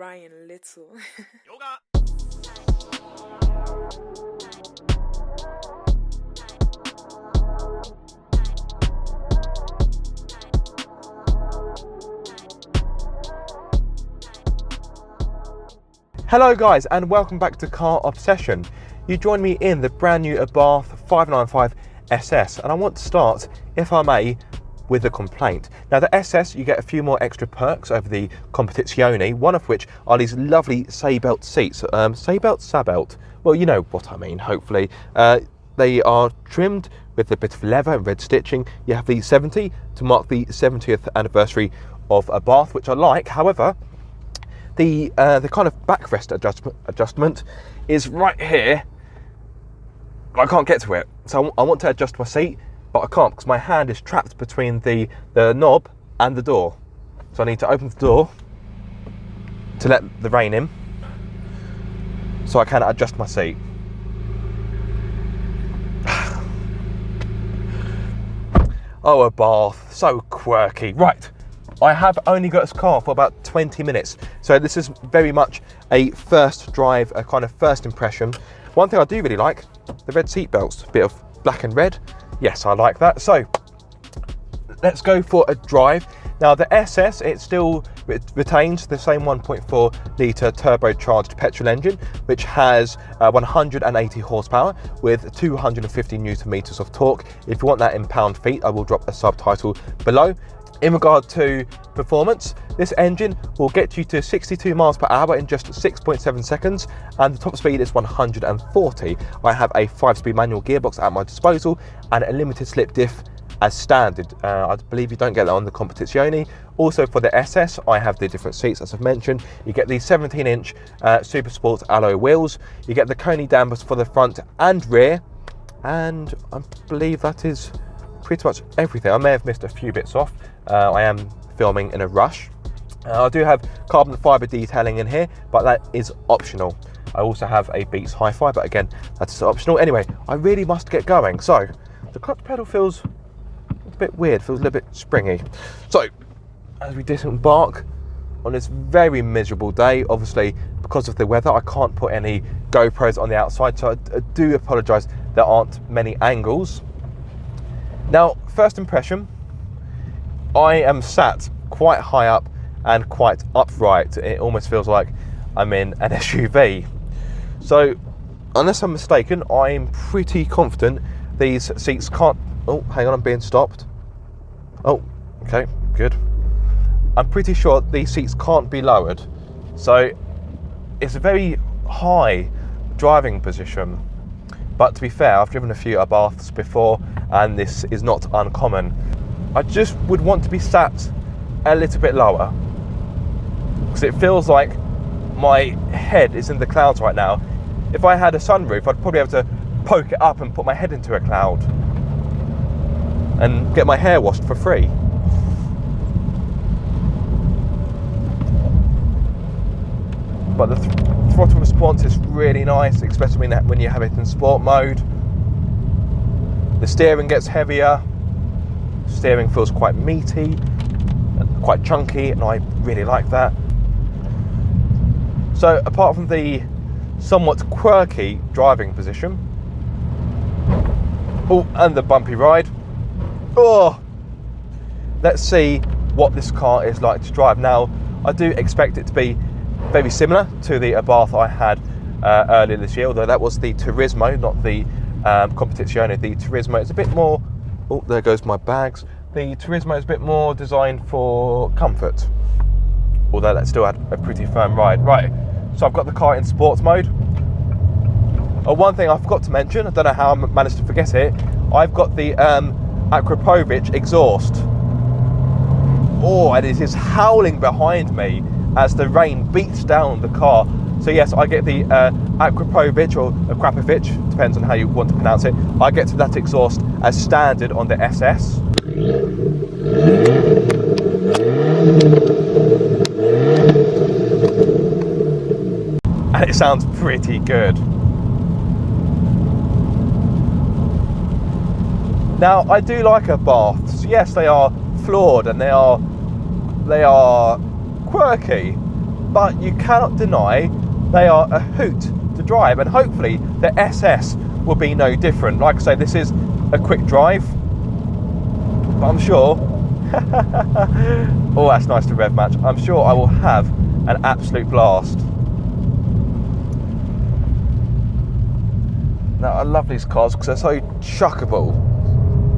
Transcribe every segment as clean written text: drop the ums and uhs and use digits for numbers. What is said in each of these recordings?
crying a little. Hello guys, and welcome back to Car Obsession. You join me in the brand new Abarth 595 SS, and I want to start, if I may, with a complaint. Now the SS, you get a few more extra perks over the Competitzione, one of which are these lovely Sabelt seats. Sabelt? Well, you know what I mean, hopefully. They are trimmed with a bit of leather and red stitching. You have the 70 to mark the 70th anniversary of Abarth, which I like. However, the kind of backrest adjustment is right here. I can't get to it, so I want to adjust my seat, but I can't because my hand is trapped between the knob and the door. So I need to open the door to let the rain in, so I can adjust my seat. Oh, Abarth, so quirky. Right. I have only got this car for about 20 minutes, so this is very much a first drive, a kind of first impression. One thing I do really like, the red seat belts, a bit of black and red. Yes, I like that. So let's go for a drive. Now the SS, it still retains the same 1.4 litre turbocharged petrol engine, which has 180 horsepower with 250 newton meters of torque. If you want that in pound-feet, I will drop a subtitle below. In regard to performance, this engine will get you to 62 miles per hour in just 6.7 seconds, and the top speed is 140. I have a 5-speed manual gearbox at my disposal and a limited slip diff as standard. I believe you don't get that on the Competitzione. Also for the SS, I have the different seats as I've mentioned. You get the 17-inch SuperSport Alloy wheels. You get the Koni dampers for the front and rear, and I believe that is pretty much everything. I may have missed a few bits off. I am filming in a rush. I do have carbon fibre detailing in here, but that is optional. I also have a Beats Hi-Fi, but again, that's optional. Anyway, I really must get going. So, the clutch pedal feels a bit weird, feels a little bit springy. So, as we disembark on this very miserable day, obviously, because of the weather, I can't put any GoPros on the outside, so I do apologise there aren't many angles. Now, first impression, I am sat quite high up and quite upright. It almost feels like I'm in an SUV. So, unless I'm mistaken, I'm pretty confident these seats can't... Oh, hang on, I'm being stopped. Oh, okay, good. I'm pretty sure these seats can't be lowered. So, it's a very high driving position. But to be fair, I've driven a few Abarths before, and this is not uncommon. I just would want to be sat a little bit lower, because it feels like my head is in the clouds right now. If I had a sunroof, I'd probably have to poke it up and put my head into a cloud and get my hair washed for free. But the throttle response is really nice, especially when you have it in sport mode. The steering gets heavier. Steering feels quite meaty, quite chunky, and I really like that. So apart from the somewhat quirky driving position, oh, and the bumpy ride, oh, let's see what this car is like to drive. Now, I do expect it to be very similar to the Abarth I had earlier this year, although that was the Turismo, not the Competizione. The Turismo is a bit more... Oh, there goes my bags. The Turismo is a bit more designed for comfort, although that still had a pretty firm ride. Right, so I've got the car in sports mode. Oh, one thing I forgot to mention, I don't know how I managed to forget it, I've got the Akrapovic exhaust. Oh, and it is howling behind me as the rain beats down the car. So yes, I get the Akrapovic or Akrapovic, depends on how you want to pronounce it. I get to that exhaust as standard on the SS. And it sounds pretty good. Now, I do like Abarths. Yes, they are flawed and they are quirky, but you cannot deny they are a hoot to drive, and hopefully the SS will be no different. Like I say, this is a quick drive, but I'm sure oh, that's nice to rev match. I'm sure I will have an absolute blast. Now, I love these cars because they're so chuckable.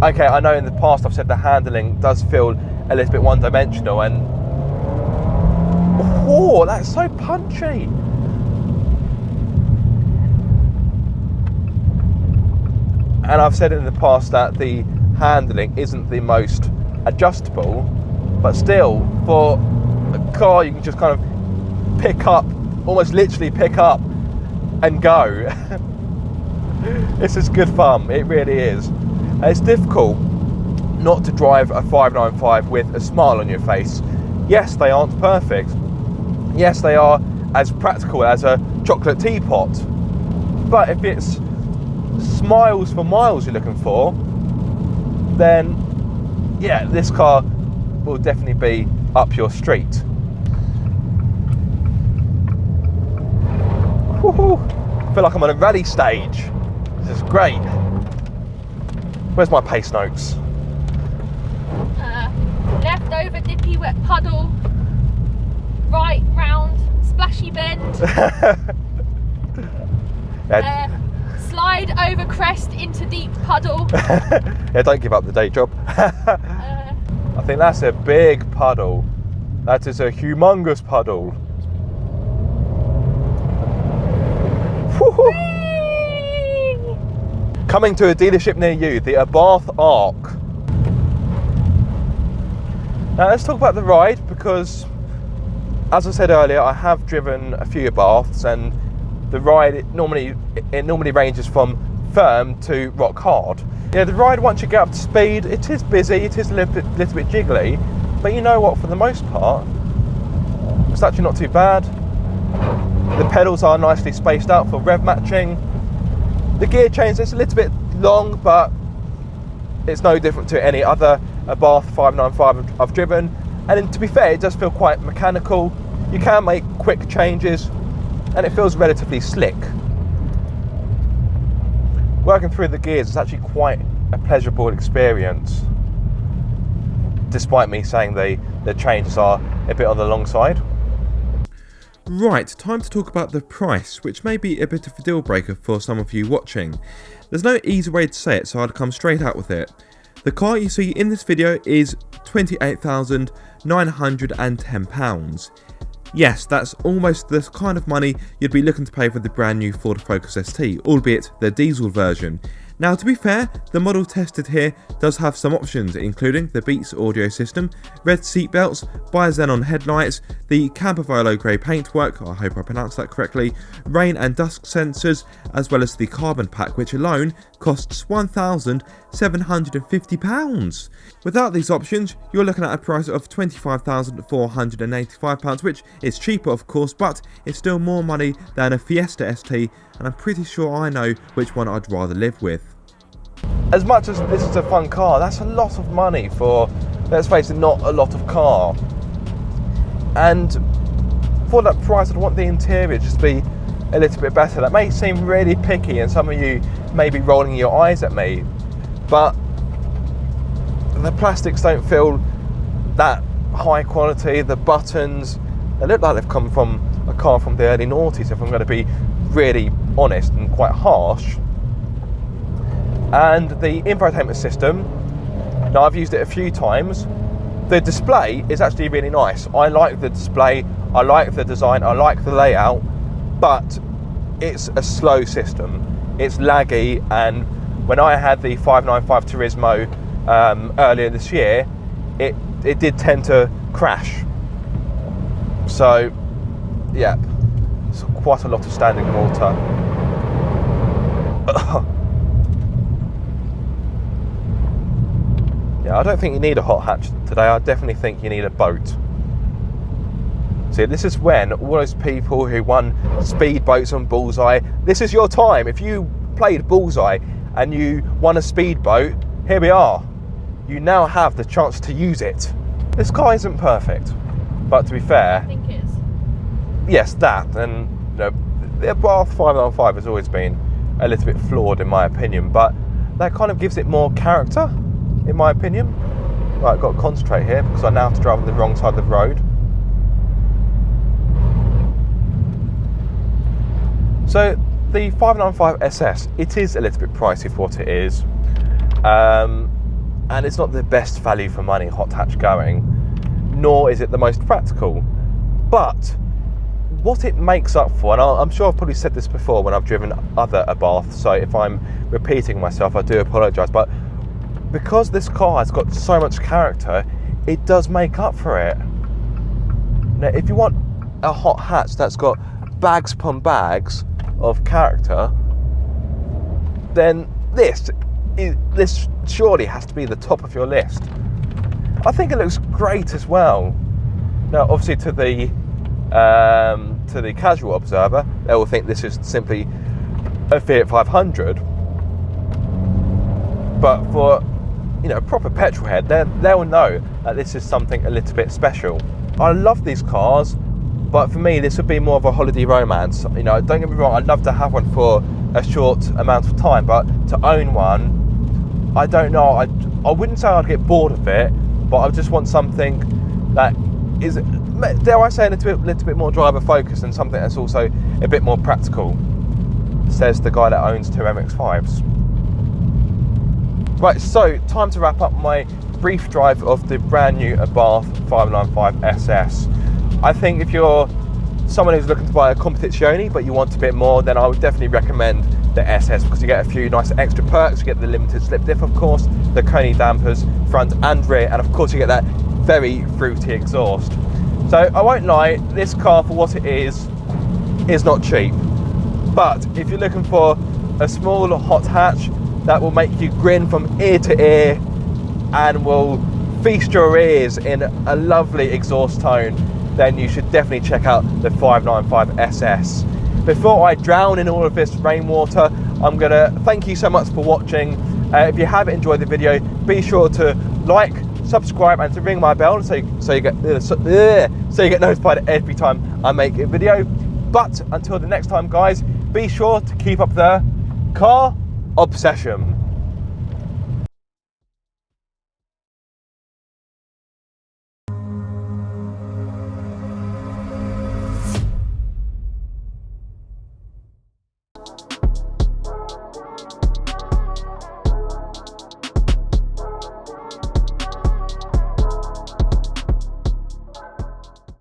Okay, I know in the past I've said the handling does feel a little bit one-dimensional, and oh, that's so punchy. And I've said in the past that the handling isn't the most adjustable, but still, for a car you can just kind of pick up, almost literally pick up and go. This is good fun, it really is. And it's difficult not to drive a 595 with a smile on your face. Yes, they aren't perfect. Yes, they are as practical as a chocolate teapot. But if it's smiles for miles you're looking for, then yeah, this car will definitely be up your street. Woohoo! I feel like I'm on a rally stage. This is great. Where's my pace notes? Left over dippy wet puddle, right round splashy bend, slide over crest into deep puddle. Yeah, don't give up the day job. I think that's a big puddle. That is a humongous puddle. Coming to a dealership near you, the Abarth Arc. Now let's talk about the ride, because as I said earlier, I have driven a few Abarths, and the ride it normally ranges from firm to rock hard. Yeah, the ride, once you get up to speed, it is busy, it is a little bit jiggly, but you know what, for the most part, it's actually not too bad. The pedals are nicely spaced out for rev matching. The gear change is a little bit long, but it's no different to any other Abarth 595 I've driven. And to be fair, it does feel quite mechanical. You can make quick changes, and it feels relatively slick. Working through the gears is actually quite a pleasurable experience, despite me saying the changes are a bit on the long side. Right, time to talk about the price, which may be a bit of a deal breaker for some of you watching. There's no easy way to say it, so I'd come straight out with it. The car you see in this video is £28,910. Yes, that's almost the kind of money you'd be looking to pay for the brand new Ford Focus ST, albeit the diesel version. Now, to be fair, the model tested here does have some options, including the Beats audio system, red seat belts, bi-xenon headlights, the Campavolo grey paintwork, I hope I pronounced that correctly, rain and dust sensors, as well as the carbon pack, which alone costs £1,750. Without these options, you're looking at a price of £25,485, which is cheaper of course, but it's still more money than a Fiesta ST, and I'm pretty sure I know which one I'd rather live with. As much as this is a fun car, that's a lot of money for, let's face it, not a lot of car. And for that price, I'd want the interior just to be a little bit better. That may seem really picky, and some of you may be rolling your eyes at me, but the plastics don't feel that high quality. The buttons, they look like they've come from a car from the early noughties, if I'm going to be really honest and quite harsh. And the infotainment system, now I've used it a few times. The display is actually really nice. I like the display, I like the design, I like the layout, but it's a slow system. It's laggy, and when I had the 595 Turismo earlier this year, it did tend to crash. So yeah, it's quite a lot of standing water. Yeah, I don't think you need a hot hatch today. I definitely think you need a boat. See, this is when all those people who won speedboats on Bullseye, this is your time. If you played Bullseye and you won a speedboat, here we are. You now have the chance to use it. This car isn't perfect, but to be fair, I think it is. yes, that, and you know, the Abarth 595 has always been a little bit flawed in my opinion, but that kind of gives it more character, in my opinion. Right, I've got to concentrate here because I now have to drive on the wrong side of the road. So the 595 SS, it is a little bit pricey for what it is, and it's not the best value for money hot hatch going, nor is it the most practical. But what it makes up for, and I'm sure I've probably said this before when I've driven other Abarths, so if I'm repeating myself, I do apologise, but because this car has got so much character, it does make up for it. Now, if you want a hot hatch that's got bags upon bags of character, then this surely has to be the top of your list. I think it looks great as well. Now, obviously, to the casual observer, they will think this is simply a Fiat 500. But for a proper petrol head, they will know that this is something a little bit special. I love these cars, but for me, this would be more of a holiday romance. Don't get me wrong, I'd love to have one for a short amount of time, but to own one, I don't know. I wouldn't say I'd get bored of it, but I just want something that is, dare I say, a little bit more driver focused and something that's also a bit more practical, says the guy that owns two MX-5s. Right, so time to wrap up my brief drive of the brand new Abarth 595 SS. I think if you're someone who's looking to buy a Competitzione but you want a bit more, then I would definitely recommend the SS because you get a few nice extra perks. You get the limited slip diff, of course, the Koni dampers, front and rear, and of course you get that very fruity exhaust. So I won't lie, this car for what it is not cheap. But if you're looking for a small hot hatch that will make you grin from ear to ear and will feast your ears in a lovely exhaust tone, then you should definitely check out the 595 SS. Before I drown in all of this rainwater, I'm going to thank you so much for watching. If you have enjoyed the video, be sure to like, subscribe and to ring my bell so you get notified every time I make a video. But until the next time, guys, be sure to keep up the car obsession.